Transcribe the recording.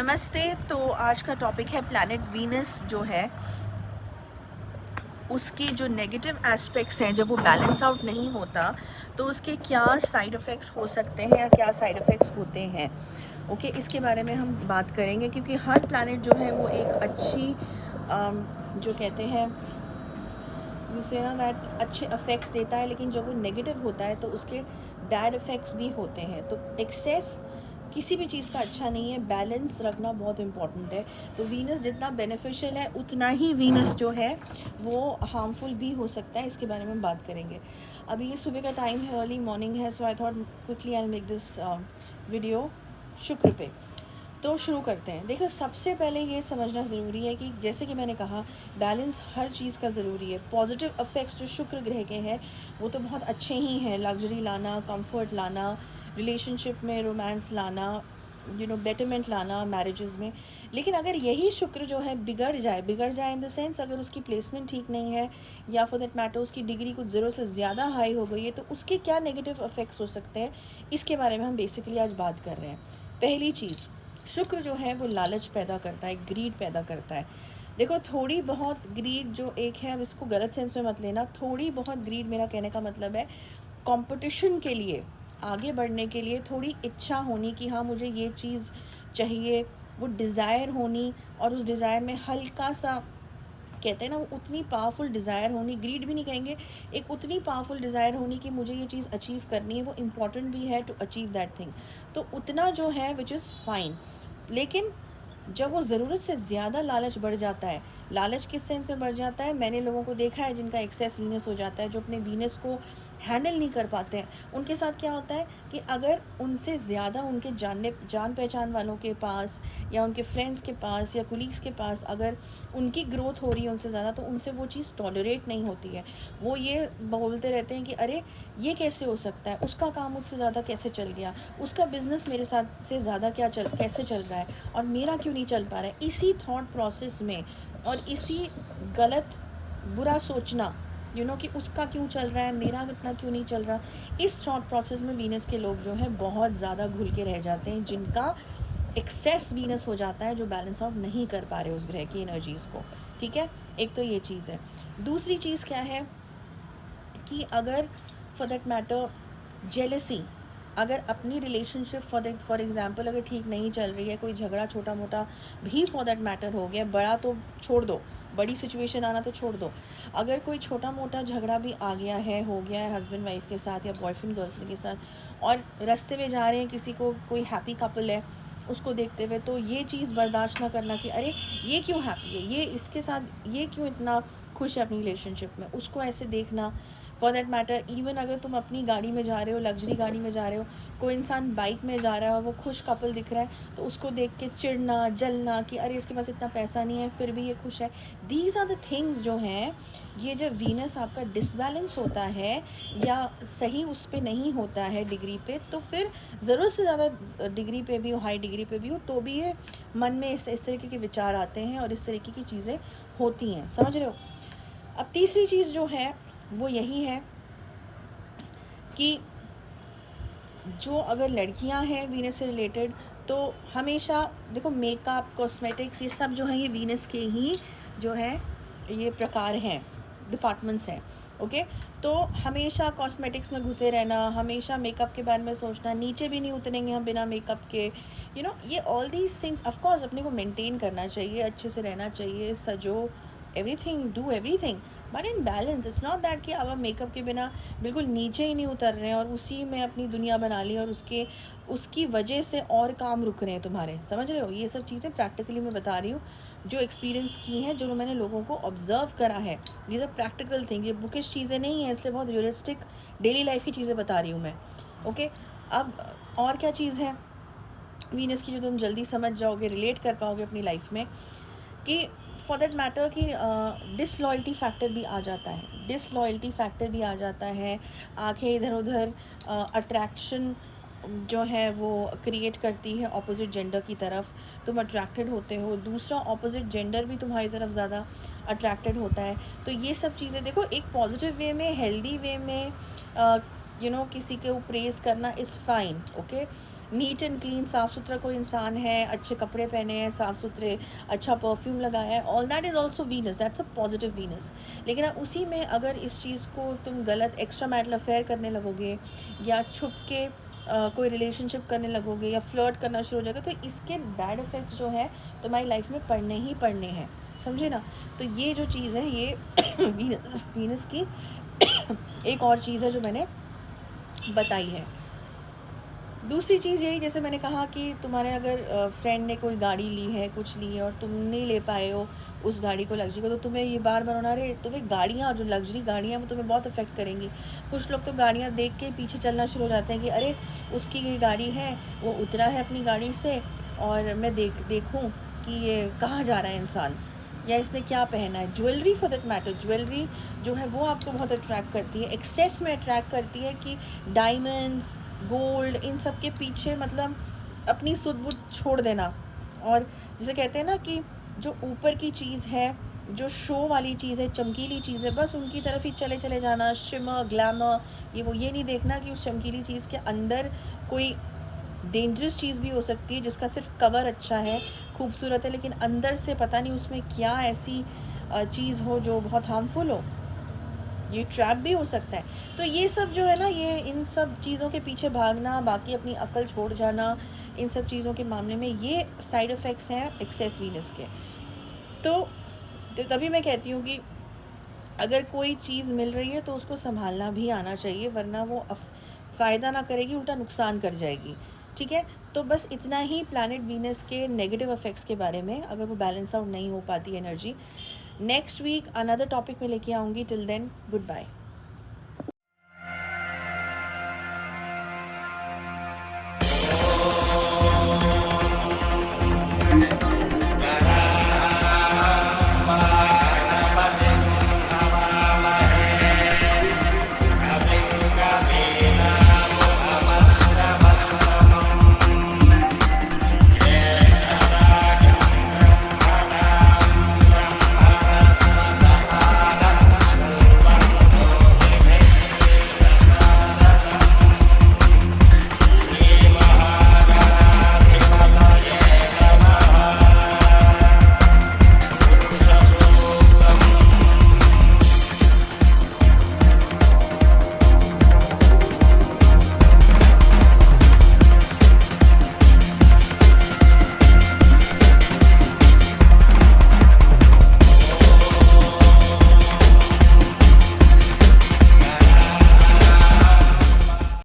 नमस्ते। तो आज का टॉपिक है प्लैनेट वीनस जो है उसकी जो नेगेटिव एस्पेक्ट्स हैं जब वो बैलेंस आउट नहीं होता तो उसके क्या साइड इफ़ेक्ट्स हो सकते हैं या क्या साइड इफ़ेक्ट्स होते हैं। ओके, इसके बारे में हम बात करेंगे क्योंकि हर प्लैनेट जो है वो एक अच्छी जो कहते हैं जिससे ना दैट अच्छे इफ़ेक्ट्स देता है, लेकिन जब वो नेगेटिव होता है तो उसके बैड इफ़ेक्ट्स भी होते हैं। तो एक्सेस किसी भी चीज़ का अच्छा नहीं है, बैलेंस रखना बहुत इम्पॉर्टेंट है। तो वीनस जितना बेनिफिशियल है उतना ही वीनस जो है वो हार्मफुल भी हो सकता है। इसके बारे में हम बात करेंगे। अभी ये सुबह का टाइम है, अर्ली मॉर्निंग है, so I thought quickly I make this video शुक्र पे। तो शुरू करते हैं। देखो, सबसे पहले ये समझना ज़रूरी है कि जैसे कि मैंने कहा, बैलेंस हर चीज़ का ज़रूरी है। पॉजिटिव इफ़ेक्ट्स जो शुक्र ग्रह के हैं वो तो बहुत अच्छे ही हैं, लग्जरी लाना, कंफर्ट लाना, रिलेशनशिप में रोमांस लाना, बेटरमेंट लाना मैरिजेस में। लेकिन अगर यही शुक्र जो है बिगड़ जाए इन द सेंस अगर उसकी प्लेसमेंट ठीक नहीं है या फॉर दैट मैटर उसकी डिग्री कुछ ज़रूरत से ज़्यादा हाई हो गई है, तो उसके क्या नेगेटिव इफ़ेक्ट्स हो सकते हैं, इसके बारे में हम बेसिकली आज बात कर रहे हैं। पहली चीज़, शुक्र जो है वो लालच पैदा करता है, ग्रीड पैदा करता है। देखो, थोड़ी बहुत ग्रीड जो एक है, अब इसको गलत सेंस में मत लेना। थोड़ी बहुत ग्रीड मेरा कहने का मतलब है कंपटीशन के लिए, आगे बढ़ने के लिए थोड़ी इच्छा होनी कि हाँ मुझे ये चीज़ चाहिए, वो डिज़ायर होनी, और उस डिज़ायर में हल्का सा कहते हैं ना वो उतनी पावरफुल डिज़ायर होनी, ग्रीड भी नहीं कहेंगे, एक उतनी पावरफुल डिज़ायर होनी कि मुझे ये चीज़ अचीव करनी है, वो इम्पॉर्टेंट भी है टू अचीव दैट थिंग। तो उतना जो है विच इज़ फाइन। लेकिन जब वो ज़रूरत से ज़्यादा लालच बढ़ जाता है, लालच किस सेंस में बढ़ जाता है, मैंने लोगों को देखा है जिनका एक्सेस वीनस हो जाता है, जो अपने वीनस को हैंडल नहीं कर पाते हैं। उनके साथ क्या होता है कि अगर उनसे ज़्यादा उनके जान पहचान वालों के पास या उनके फ्रेंड्स के पास या कुलीग्स के पास अगर उनकी ग्रोथ हो रही है उनसे ज़्यादा, तो उनसे वो चीज़ टॉलरेट नहीं होती है। वो ये बोलते रहते हैं कि अरे ये कैसे हो सकता है, उसका काम मुझसे ज़्यादा कैसे चल गया, उसका बिज़नेस मेरे साथ से ज़्यादा कैसे चल रहा है और मेरा क्यों नहीं चल पा रहा है। इसी थॉट प्रोसेस में और इसी गलत बुरा सोचना कि उसका क्यों चल रहा है, मेरा कितना क्यों नहीं चल रहा, इस थॉट प्रोसेस में वीनस के लोग जो हैं बहुत ज़्यादा घुल के रह जाते हैं, जिनका एक्सेस वीनस हो जाता है, जो बैलेंस आउट नहीं कर पा रहे उस ग्रह की एनर्जीज़ को। ठीक है, एक तो ये चीज़ है। दूसरी चीज़ क्या है कि अगर फॉर दैट मैटर जेलसी, अगर अपनी रिलेशनशिप फॉर एग्जांपल अगर ठीक नहीं चल रही है, कोई झगड़ा छोटा मोटा भी फॉर दैट मैटर हो गया, बड़ा तो छोड़ दो, बड़ी सिचुएशन आना तो छोड़ दो, अगर कोई छोटा मोटा झगड़ा भी आ गया है, हो गया है हस्बैंड वाइफ के साथ या बॉयफ्रेंड गर्लफ्रेंड के साथ, और रास्ते में जा रहे हैं किसी को, कोई हैप्पी कपल है उसको देखते हुए, तो ये चीज़ बर्दाश्त ना करना कि अरे ये क्यों हैप्पी है, ये इसके साथ ये क्यों इतना खुश है अपनी रिलेशनशिप में, उसको ऐसे देखना। फॉर दैट मैटर इवन अगर तुम अपनी गाड़ी में जा रहे हो, लग्जरी गाड़ी में जा रहे हो, कोई इंसान बाइक में जा रहा है और वो खुश कपल दिख रहा है, तो उसको देख के चिढ़ना, जलना कि अरे इसके पास इतना पैसा नहीं है फिर भी ये खुश है। दीज आर द थिंग्स जो हैं, ये जब वीनस आपका डिसबैलेंस होता है या सही उस पर नहीं होता है डिग्री पे, तो फिर ज़रूरत से ज़्यादा डिग्री पे भी हो, हाई डिग्री पे भी हो, तो भी ये मन में इस तरीके के विचार आते हैं और इस तरीके की चीज़ें होती हैं। समझ रहे हो। अब तीसरी चीज़ जो है वो यही है कि जो अगर लड़कियां हैं वीनस से रिलेटेड, तो हमेशा देखो मेकअप, कॉस्मेटिक्स, ये सब जो है ये वीनस के ही जो है ये प्रकार हैं, डिपार्टमेंट्स हैं। ओके, तो हमेशा कॉस्मेटिक्स में घुसे रहना, हमेशा मेकअप के बारे में सोचना, नीचे भी नहीं उतरेंगे हम बिना मेकअप के, ये all these things. Of course अपने को मेंटेन करना चाहिए, अच्छे से रहना चाहिए, सजो, everything, do everything, but in balance. It's not that कि अब आप मेकअप के बिना बिल्कुल नीचे ही नहीं उतर रहे हैं और उसी में अपनी दुनिया बना ली और उसकी वजह से और काम रुक रहे हैं तुम्हारे। समझ रहे हो, ये सब चीज़ें प्रैक्टिकली मैं बता रही हूँ, जो एक्सपीरियंस की हैं, जो मैंने लोगों को ऑब्जर्व करा है। ये सब प्रैक्टिकल थिंग, ये बुकिश चीज़ें नहीं हैं, इसलिए बहुत रियलिस्टिक डेली लाइफ की चीज़ें बता रही हूँ मैं। ओके, अब और क्या चीज़ है वीनस की जो तुम जल्दी समझ जाओगे, रिलेट कर पाओगे अपनी लाइफ में, कि फॉर दैट मैटर कि डिसलॉयल्टी फैक्टर भी आ जाता है, डिसलॉयल्टी फैक्टर भी आ जाता है। आंखें इधर उधर, अट्रैक्शन जो है वो क्रिएट करती है ऑपोजिट जेंडर की तरफ, तुम अट्रैक्टेड होते हो, दूसरा ऑपोजिट जेंडर भी तुम्हारी तरफ ज़्यादा अट्रैक्टेड होता है। तो ये सब चीज़ें देखो, एक पॉजिटिव वे में, हेल्दी वे में किसी को प्रेज़ करना is fine. Okay, neat and clean, साफ़ सुथरा कोई इंसान है, अच्छे कपड़े पहने हैं, साफ़ सुथरे, अच्छा परफ्यूम लगाया है, all that is also Venus, that's a positive Venus. लेकिन अब उसी में अगर इस चीज़ को तुम गलत एक्स्ट्रा मैरिटल अफेयर करने लगोगे या छुप के कोई रिलेशनशिप करने लगोगे या फ्लर्ट करना शुरू हो जाएगा, तो इसके बैड इफ़ेक्ट्स जो है तुम्हारी लाइफ में पड़ने ही पड़ने हैं, समझे ना। तो ये जो चीज़ है ये वीनस की एक और चीज़ है जो मैंने बताई है। दूसरी चीज़ यही, जैसे मैंने कहा कि तुम्हारे अगर फ्रेंड ने कोई गाड़ी ली है, कुछ ली है और तुम नहीं ले पाए हो उस गाड़ी को, लग्जरी को, तो तुम्हें ये बार बार होना, अरे तुम्हें गाड़ियाँ, जो लग्जरी गाड़ियाँ वो तुम्हें बहुत अफेक्ट करेंगी। कुछ लोग तो गाड़ियाँ देख के पीछे चलना शुरू हो जाते हैं कि अरे उसकी ये गाड़ी है, वो उतरा है अपनी गाड़ी से और मैं देखूँ कि ये कहाँ जा रहा है इंसान, या इसने क्या पहना है। Jewellery for that matter, jewellery जो है वो आपको बहुत अट्रैक्ट करती है, एक्सेस में अट्रैक्ट करती है कि डायमंड्स, गोल्ड, इन सब के पीछे मतलब अपनी सुध बुध छोड़ देना। और जिसे कहते हैं ना कि जो ऊपर की चीज़ है, जो शो वाली चीज़ है, चमकीली चीज़ है, बस उनकी तरफ ही चले चले जाना, शिमर, ग्लैमर, ये वो, ये नहीं देखना कि उस चमकीली चीज़ के अंदर कोई डेंजरस चीज़ भी हो सकती है, जिसका सिर्फ कवर अच्छा है, खूबसूरत है, लेकिन अंदर से पता नहीं उसमें क्या ऐसी चीज़ हो जो बहुत हार्मफुल हो। ये ट्रैप भी हो सकता है। तो ये सब जो है ना, ये इन सब चीज़ों के पीछे भागना, बाकी अपनी अक्ल छोड़ जाना, इन सब चीज़ों के मामले में ये साइड इफ़ेक्ट्स हैं एक्सेस वीनस के। तो तभी मैं कहती हूँ कि अगर कोई चीज़ मिल रही है तो उसको संभालना भी आना चाहिए, वरना वो फ़ायदा ना करेगी, उल्टा नुकसान कर जाएगी। ठीक है, तो बस इतना ही प्लैनेट वीनस के नेगेटिव इफ़ेक्ट्स के बारे में, अगर वो बैलेंस आउट नहीं हो पाती energy. Next week another topic में लेके आऊँगी। Till then, good bye.